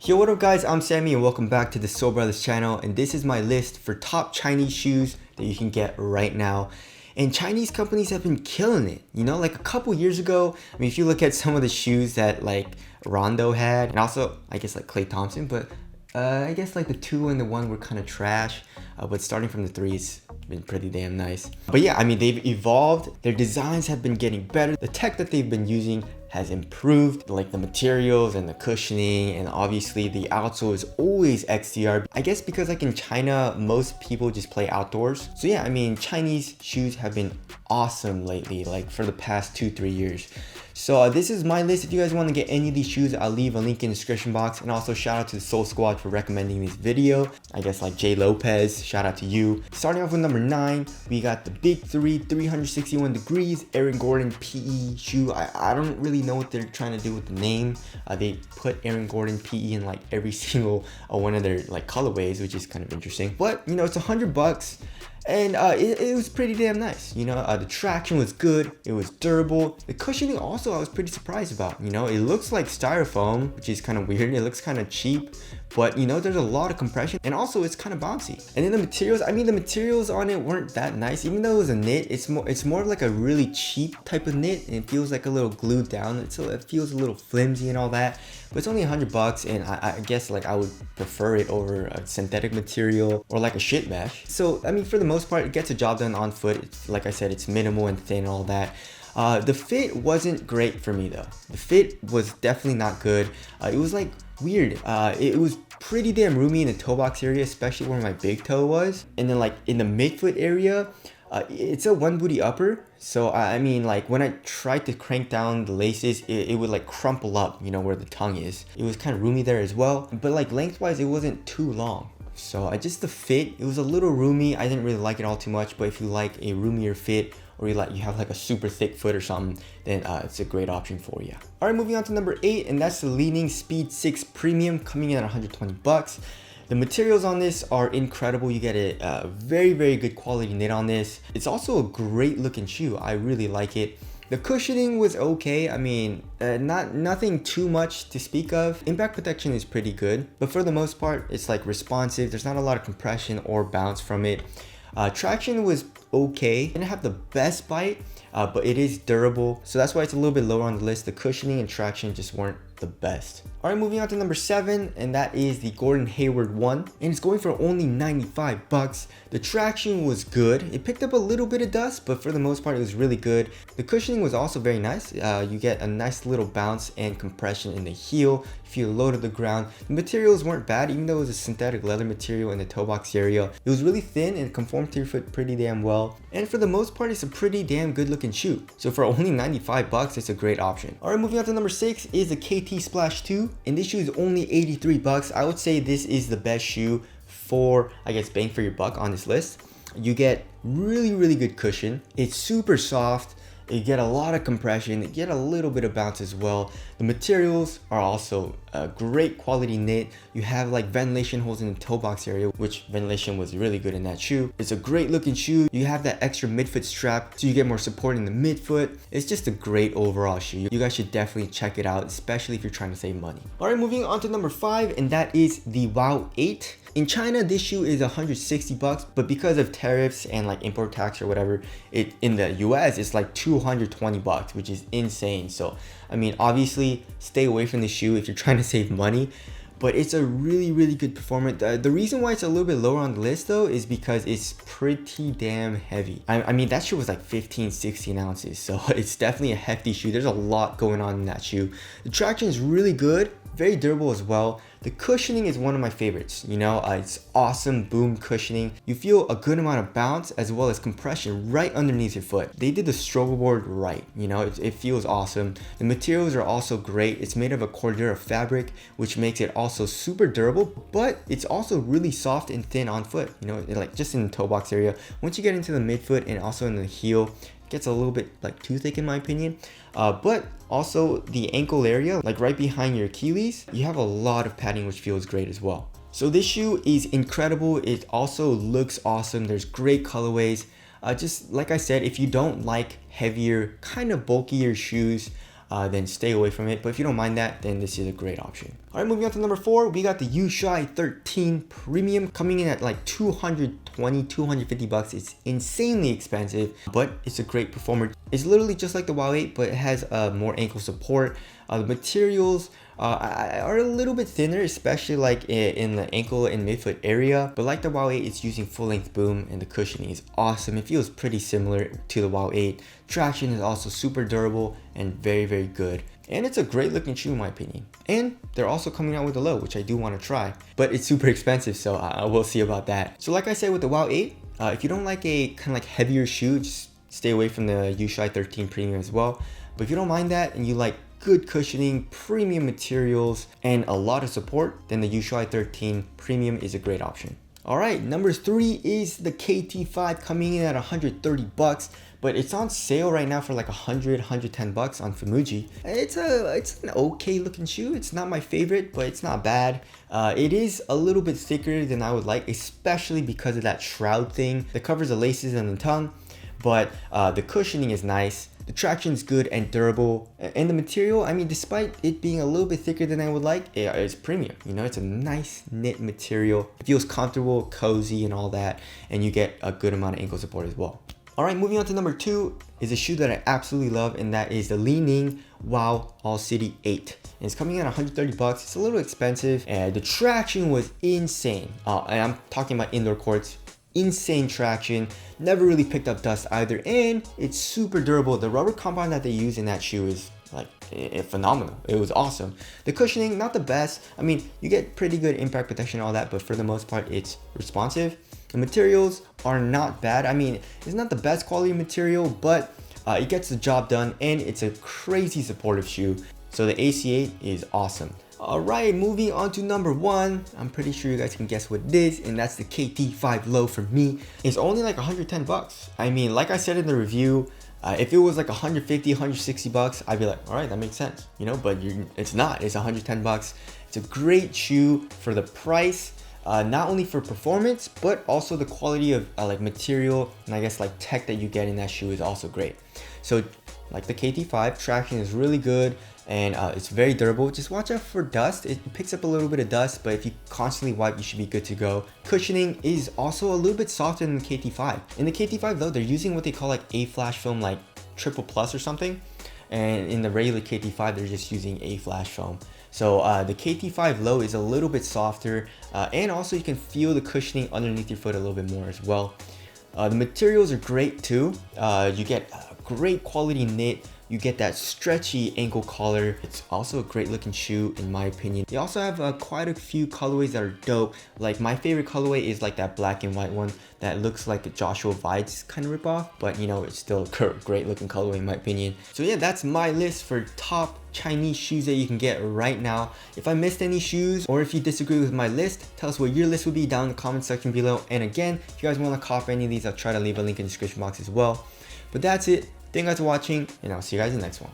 Yo, what up guys, I'm Sammy and welcome back to the Soul Brothers channel, and this is my list for top Chinese shoes that you can get right now. And Chinese companies have been killing it, you know, like a couple years ago. I mean, if you look at some of the shoes that like Rondo had, and also I guess like Klay Thompson, but I guess like the 2 and the 1 were kind of trash, but starting from the 3's been pretty damn nice. But yeah, I mean, they've evolved, their designs have been getting better, the tech that they've been using has improved, like the materials and the cushioning, and obviously the outsole is always XDR. I guess because like in China, most people just play outdoors. So yeah, I mean, Chinese shoes have been awesome lately, like for the past 2-3 years. So this is my list. If you guys want to get any of these shoes, I'll leave a link in the description box. And also shout out to the Soul Squad for recommending this video. I guess like Jay Lopez, shout out to you. Starting off with number 9, we got the Big 3 361 degrees Aaron Gordon PE shoe. I don't really know what they're trying to do with the name. They put Aaron Gordon PE in like every single one of their like colorways, which is kind of interesting. But you know, it's $100. And it was pretty damn nice, you know. The traction was good, it was durable. The cushioning also I was pretty surprised about, you know. It looks like styrofoam, which is kind of weird. It looks kind of cheap, but you know, there's a lot of compression, and also it's kind of bouncy. And then the materials, I mean, the materials on it weren't that nice. Even though it was a knit, it's more of like a really cheap type of knit, and it feels like a little glued down. It feels a little flimsy and all that, but it's only $100, and I guess like I would prefer it over a synthetic material or like a shit mesh. So I mean, for the most part, it gets a job done on foot. It's, like I said, it's minimal and thin and all that. The fit wasn't great for me though. The fit was definitely not good. It was like weird. It was pretty damn roomy in the toe box area, especially where my big toe was. And then like in the midfoot area, it's a one booty upper. So I mean, like when I tried to crank down the laces, it would like crumple up, you know, where the tongue is. It was kind of roomy there as well. But like lengthwise, it wasn't too long. So the fit, it was a little roomy. I didn't really like it all too much, but if you like a roomier fit, or you have like a super thick foot or something, then it's a great option for you. All right, moving on to number 8, and that's the Li-Ning Speed 6 Premium, coming in at $120. The materials on this are incredible. You get a very good quality knit on this. It's also a great looking shoe. I really like it. The cushioning was okay. I mean, nothing too much to speak of. Impact protection is pretty good, but for the most part, it's like responsive. There's not a lot of compression or bounce from it. Traction was okay. Didn't have the best bite, but it is durable. So that's why it's a little bit lower on the list. The cushioning and traction just weren't the best. All right, moving on to number 7, and that is the Gordon Hayward 1, and it's going for only $95. The traction was good. It picked up a little bit of dust, but for the most part, it was really good. The cushioning was also very nice. You get a nice little bounce and compression in the heel. If you low to the ground, the materials weren't bad, even though it was a synthetic leather material in the toe box area. It was really thin and conformed to your foot pretty damn well. And for the most part, it's a pretty damn good looking shoe. So for only $95, it's a great option. All right, moving on to number 6 is the KT Splash 2, and this shoe is only $83. I would say this is the best shoe for, I guess, bang for your buck on this list. You get really good cushion. It's super soft. You get a lot of compression, you get a little bit of bounce as well. The materials are also a great quality knit. You have like ventilation holes in the toe box area, which ventilation was really good in that shoe. It's a great looking shoe. You have that extra midfoot strap, so you get more support in the midfoot. It's just a great overall shoe. You guys should definitely check it out, especially if you're trying to save money. All right, moving on to number 5, and that is the Wow 8. In China, this shoe is $160, but because of tariffs and like import tax or whatever, in the US, it's like $220, which is insane. So, I mean, obviously, stay away from the shoe if you're trying to save money, but it's a really good performance. The reason why it's a little bit lower on the list though is because it's pretty damn heavy. I mean, that shoe was like 15-16 ounces, so it's definitely a hefty shoe. There's a lot going on in that shoe. The traction is really good, very durable as well. The cushioning is one of my favorites, you know, it's awesome boom cushioning. You feel a good amount of bounce as well as compression right underneath your foot. They did the struggle board right, you know, it feels awesome. The materials are also great. It's made of a Cordura fabric, which makes it also super durable, but it's also really soft and thin on foot, you know, like just in the toe box area. Once you get into the midfoot and also in the heel, gets a little bit like too thick in my opinion, but also the ankle area, like right behind your Achilles, you have a lot of padding, which feels great as well. So this shoe is incredible. It also looks awesome. There's great colorways. Just like I said, if you don't like heavier, kind of bulkier shoes, then stay away from it. But if you don't mind that, then this is a great option. All right, moving on to number 4, we got the Liyue 13 Premium coming in at like 250 bucks. It's insanely expensive, but it's a great performer. It's literally just like the WOW 8, but it has more ankle support. The materials are a little bit thinner, especially like in the ankle and midfoot area, but like the WOW 8, it's using full-length boom, and the cushioning is awesome. It feels pretty similar to the WOW 8. Traction is also super durable and very good, and it's a great looking shoe in my opinion. And they're also coming out with a low, which I do want to try, but it's super expensive, so I will see about that. So like I said with the WOW 8, if you don't like a kind of like heavier shoe, just stay away from the Liyue 13 Premium as well. But if you don't mind that and you like good cushioning, premium materials, and a lot of support, then the Liyue 13 Premium is a great option. All right, number 3 is the KD5 coming in at 130 bucks, but it's on sale right now for like 110 bucks on Famuji. It's an okay looking shoe. It's not my favorite, but it's not bad. It is a little bit thicker than I would like, especially because of that shroud thing that covers the laces and the tongue, but the cushioning is nice. The traction is good and durable, and the material, I mean, despite it being a little bit thicker than I would like, it's premium. You know, it's a nice knit material. It feels comfortable, cozy, and all that, and you get a good amount of ankle support as well. All right, moving on to number 2 is a shoe that I absolutely love, and that is the Li-Ning WOW All City 8. And it's coming in at 130 bucks. It's a little expensive, and the traction was insane. And I'm talking about indoor courts. Insane traction, never really picked up dust either, and it's super durable. The rubber compound that they use in that shoe is like phenomenal. It was awesome. The cushioning, not the best. I mean, you get pretty good impact protection and all that, but for the most part, it's responsive. The materials are not bad. I mean, it's not the best quality material, but it gets the job done, and it's a crazy supportive shoe. So the AC8 is awesome. Alright, moving on to number 1. I'm pretty sure you guys can guess what it is, and that's the KD5 Low for me. It's only like 110 bucks. I mean, like I said in the review, if it was like 150, 160 bucks, I'd be like, alright, that makes sense, you know, but it's not. It's 110 bucks. It's a great shoe for the price, not only for performance, but also the quality of like material, and I guess like tech that you get in that shoe is also great. So like the KD5, traction is really good, and it's very durable. Just watch out for dust. It picks up a little bit of dust, but if you constantly wipe, you should be good to go. Cushioning is also a little bit softer than the KD5. In the KD5 though, they're using what they call like A-flash foam, like triple plus or something, and in the regular KD5 they're just using A-flash foam. So the KD5 Low is a little bit softer, and also you can feel the cushioning underneath your foot a little bit more as well. The materials are great too. You get great quality knit. You get that stretchy ankle collar. It's also a great looking shoe in my opinion. They also have quite a few colorways that are dope. Like my favorite colorway is like that black and white one that looks like a Joshua Vibes kind of ripoff, but you know, it's still a great looking colorway in my opinion. So yeah, that's my list for top Chinese shoes that you can get right now. If I missed any shoes, or if you disagree with my list, tell us what your list would be down in the comment section below. And again, if you guys want to copy any of these, I'll try to leave a link in the description box as well. But that's it. Thank you guys for watching, and I'll see you guys in the next one.